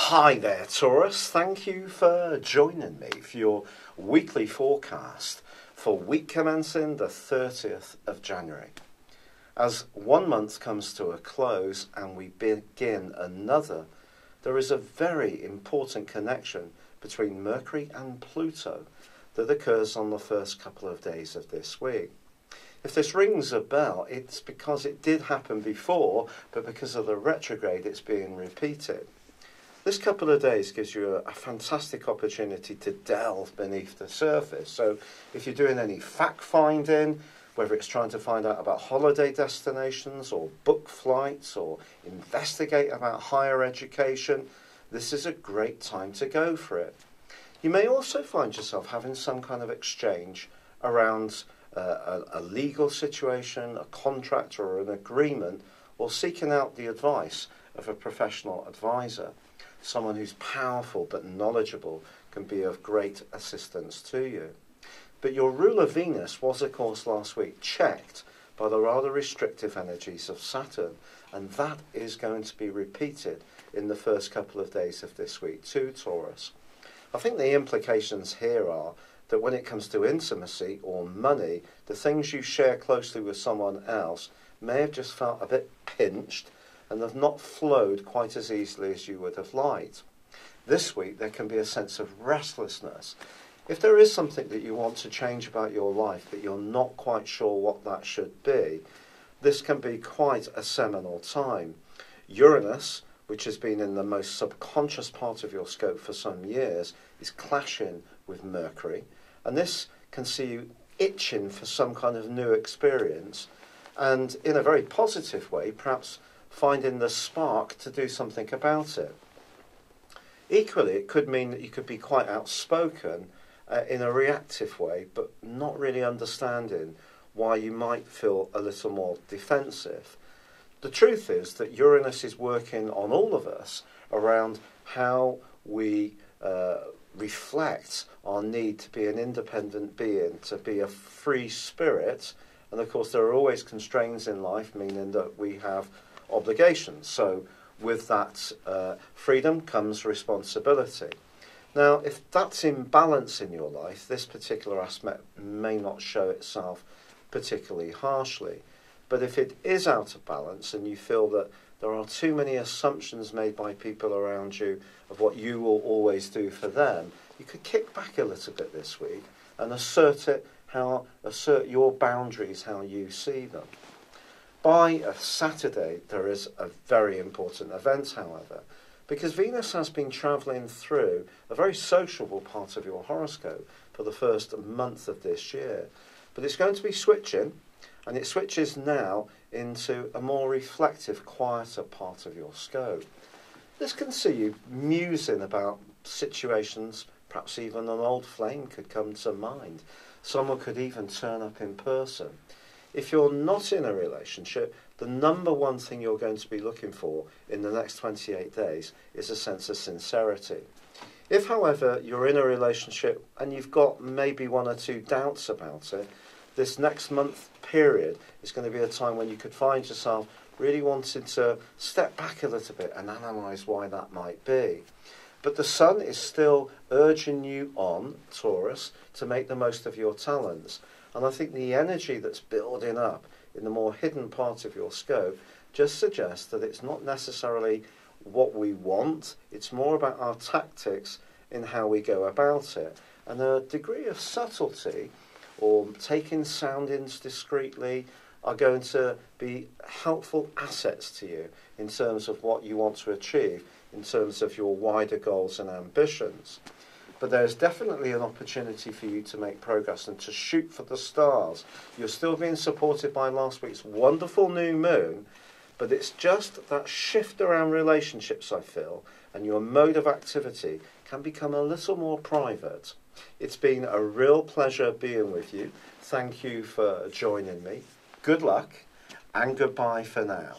Hi there, Taurus. Thank you for joining me for your weekly forecast for week commencing the 30th of January. As 1 month comes to a close and we begin another, there is a very important connection between Mercury and Pluto that occurs on the first couple of days of this week. If this rings a bell, it's because it did happen before, but because of the retrograde, it's being repeated. This couple of days gives you a fantastic opportunity to delve beneath the surface. So if you're doing any fact-finding, whether it's trying to find out about holiday destinations or book flights or investigate about higher education, this is a great time to go for it. You may also find yourself having some kind of exchange around a legal situation, a contract or an agreement, or seeking out the advice of a professional advisor. Someone who's powerful but knowledgeable can be of great assistance to you. But your ruler Venus was, of course, last week checked by the rather restrictive energies of Saturn, and that is going to be repeated in the first couple of days of this week too, Taurus. I think the implications here are that when it comes to intimacy or money, the things you share closely with someone else may have just felt a bit pinched and have not flowed quite as easily as you would have liked. This week there can be a sense of restlessness. If there is something that you want to change about your life but you're not quite sure what that should be, this can be quite a seminal time. Uranus, which has been in the most subconscious part of your scope for some years, is clashing with Mercury, and this can see you itching for some kind of new experience, and in a very positive way, perhaps finding the spark to do something about it. Equally, it could mean that you could be quite outspoken in a reactive way, but not really understanding why you might feel a little more defensive. The truth is that Uranus is working on all of us around how we reflect our need to be an independent being, to be a free spirit. And of course, there are always constraints in life, meaning that we have obligations. So with that freedom comes responsibility. Now, if that's in balance in your life, this particular aspect may not show itself particularly harshly. But if it is out of balance and you feel that there are too many assumptions made by people around you of what you will always do for them, you could kick back a little bit this week and assert your boundaries, how you see them. By Saturday, there is a very important event, however, because Venus has been travelling through a very sociable part of your horoscope for the first month of this year. But it's going to be switching, and it switches now into a more reflective, quieter part of your scope. This can see you musing about situations, perhaps even an old flame could come to mind. Someone could even turn up in person. If you're not in a relationship, the number one thing you're going to be looking for in the next 28 days is a sense of sincerity. If, however, you're in a relationship and you've got maybe one or two doubts about it, this next month period is going to be a time when you could find yourself really wanting to step back a little bit and analyse why that might be. But the sun is still urging you on, Taurus, to make the most of your talents. And I think the energy that's building up in the more hidden part of your scope just suggests that it's not necessarily what we want, it's more about our tactics in how we go about it. And a degree of subtlety or taking soundings discreetly are going to be helpful assets to you in terms of what you want to achieve, in terms of your wider goals and ambitions. But there's definitely an opportunity for you to make progress and to shoot for the stars. You're still being supported by last week's wonderful new moon, but it's just that shift around relationships, I feel, and your mode of activity can become a little more private. It's been a real pleasure being with you. Thank you for joining me. Good luck and goodbye for now.